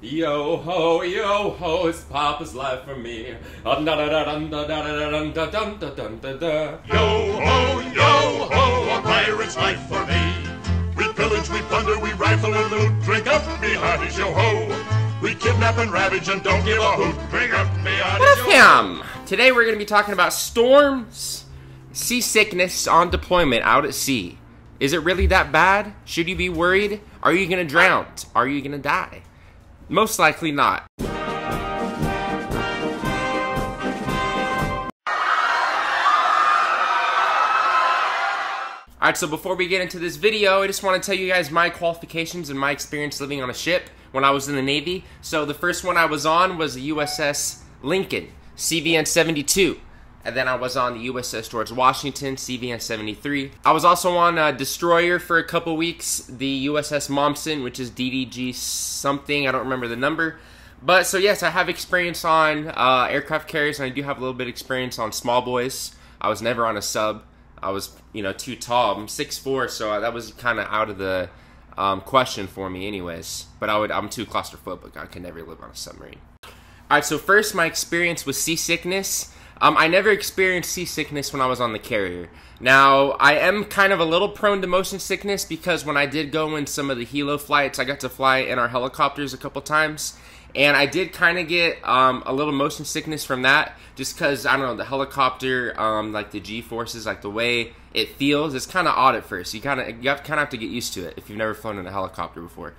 Yo ho, it's Papa's life for me. Yo ho, a pirate's life for me. We pillage, we plunder, we rifle and loot. Drink up, me hearties, yo ho. We kidnap and ravage and don't give a hoot. Drink up, me hearties, yo ho. Today we're going to be talking about storms, seasickness on deployment out at sea. Is it really that bad? Should you be worried? Are you going to drown? Are you going to die? Most likely not. Alright, so before we get into this video, I just want to tell you guys my qualifications and my experience living on a ship when I was in the Navy. So the first one I was on was the USS Lincoln, CVN 72. And then I was on the USS George Washington, CVN 73. I was also on a destroyer for a couple weeks, the USS Momsen, which is DDG something, I don't remember the number. But so yes, I have experience on aircraft carriers, and I do have a little bit of experience on small boys. I was never on a sub. I was, too tall. I'm 6'4", so that was kind of out of the question for me anyways. But I'm too claustrophobic. I could never live on a submarine. Alright, so first, my experience with seasickness. I never experienced seasickness when I was on the carrier. Now, I am kind of a little prone to motion sickness because when I did go in some of the helo flights, I got to fly in our helicopters a couple times. And I did kind of get a little motion sickness from that just because, I don't know, the helicopter, like the G-forces, like the way it feels, it's kind of odd at first. You kind of have to get used to it if you've never flown in a helicopter before.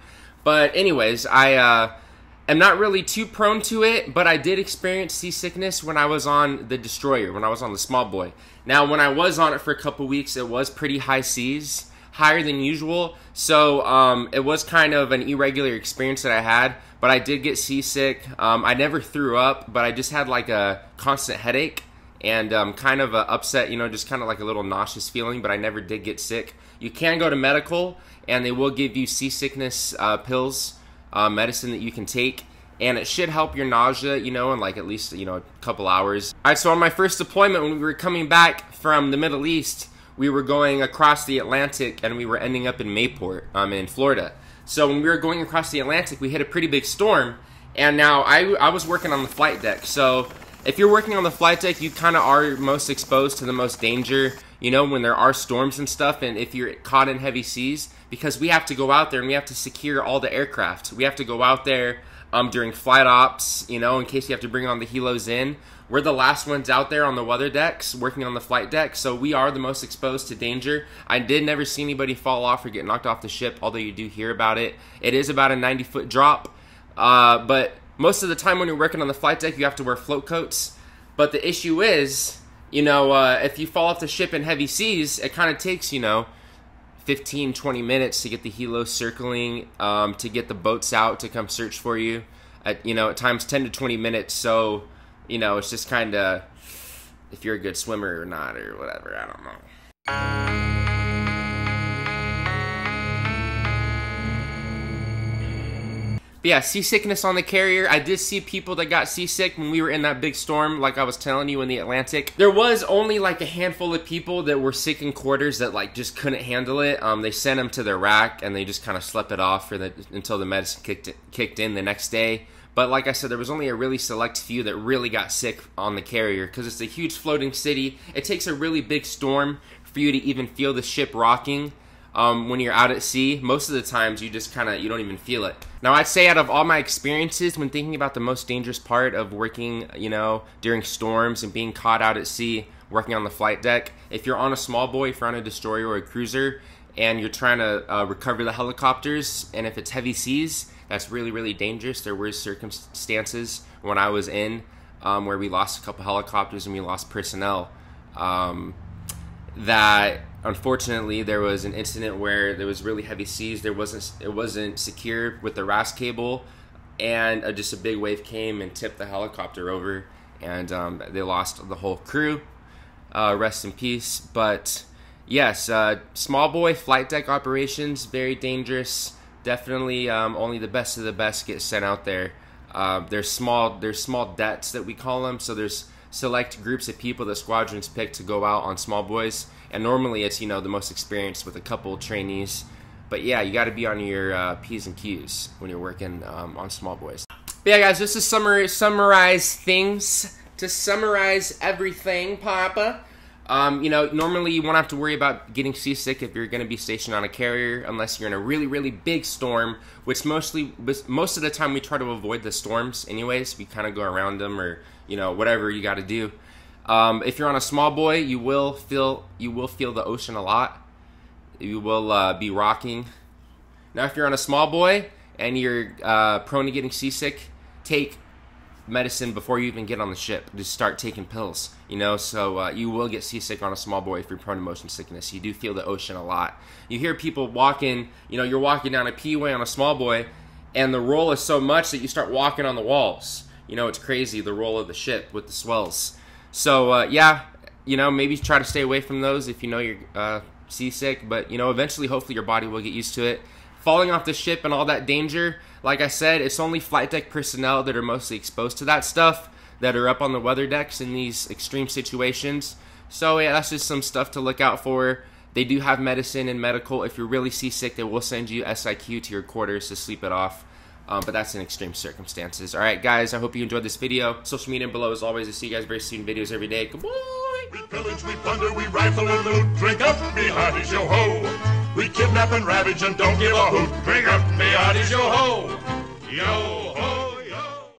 But anyways, I'm not really too prone to it, but I did experience seasickness when I was on the destroyer, when I was on the small boy. Now, when I was on it for a couple weeks, it was pretty high seas, higher than usual, so it was kind of an irregular experience that I had, but I did get seasick. I never threw up, but I just had like a constant headache and kind of a upset, just kind of like a little nauseous feeling, but I never did get sick. You can go to medical, and they will give you seasickness pills, medicine that you can take, and it should help your nausea, in like at least, a couple hours. Alright, so on my first deployment, when we were coming back from the Middle East, we were going across the Atlantic, and we were ending up in Mayport, in Florida. So when we were going across the Atlantic, we hit a pretty big storm, and now I was working on the flight deck. So if you're working on the flight deck, you kind of are most exposed to the most danger, when there are storms and stuff, and if you're caught in heavy seas, because we have to go out there and we have to secure all the aircraft. We have to go out there during flight ops, in case you have to bring on the helos in. We're the last ones out there on the weather decks, working on the flight deck, so we are the most exposed to danger. I did never see anybody fall off or get knocked off the ship, although you do hear about it. It is about a 90-foot drop, but most of the time when you're working on the flight deck, you have to wear float coats. But the issue is, if you fall off the ship in heavy seas, it kind of takes, 15-20 minutes to get the helos circling, to get the boats out to come search for you. At times 10 to 20 minutes. So, it's just kind of if you're a good swimmer or not or whatever. I don't know. But yeah, seasickness on the carrier. I did see people that got seasick when we were in that big storm, like I was telling you, in the Atlantic. There was only like a handful of people that were sick in quarters that like just couldn't handle it. They sent them to their rack and they just kind of slept it off until the medicine kicked in the next day. But like I said, there was only a really select few that really got sick on the carrier because it's a huge floating city. It takes a really big storm for you to even feel the ship rocking. When you're out at sea, most of the times you just you don't even feel it. Now, I'd say out of all my experiences, when thinking about the most dangerous part of working, during storms and being caught out at sea, working on the flight deck, if you're on a small boy, if you're on a destroyer or a cruiser, and you're trying to recover the helicopters, and if it's heavy seas, that's really, really dangerous. There were circumstances when I was in where we lost a couple helicopters and we lost personnel. That unfortunately there was an incident where there was really heavy seas. It wasn't secure with the RAS cable, and just a big wave came and tipped the helicopter over, and they lost the whole crew. Rest in peace. But yes, small boy flight deck operations, very dangerous. Definitely only the best of the best get sent out there. There's small debts that we call them. So there's select groups of people that squadrons pick to go out on small boys, and normally it's the most experienced with a couple trainees But yeah, you got to be on your P's and Q's when you're working on small boys. But yeah, guys, just to summarize things, to summarize everything, Papa. You know, normally you won't have to worry about getting seasick if you're going to be stationed on a carrier, unless you're in a really, really big storm, which most of the time we try to avoid the storms anyways. We kind of go around them, or, you know, whatever you got to do. If you're on a small boy, you will feel the ocean a lot. You will be rocking. Now, if you're on a small boy and you're prone to getting seasick, take medicine before you even get on the ship. Just start taking pills, you know, so you will get seasick on a small boy if you're prone to motion sickness. You do feel the ocean a lot. You hear people walking, you know, you're walking down a P-way on a small boy, and the roll is so much that you start walking on the walls. You know, it's crazy, the roll of the ship with the swells. So, yeah, you know, maybe try to stay away from those if you know you're seasick, but, you know, eventually, hopefully your body will get used to it. Falling off the ship and all that danger, like I said, it's only flight deck personnel that are mostly exposed to that stuff, that are up on the weather decks in these extreme situations. So yeah, that's just some stuff to look out for. They do have medicine and medical. If you're really seasick, they will send you SIQ to your quarters to sleep it off. But that's in extreme circumstances. Alright guys, I hope you enjoyed this video. Social media below as always. I see you guys very soon. Videos every day. Goodbye! We pillage, we plunder, we rifle and loot. Drink up, me hearties, yo ho. We kidnap and ravage and don't give a hoot. Drink up, me hearties, yo ho. Yo ho.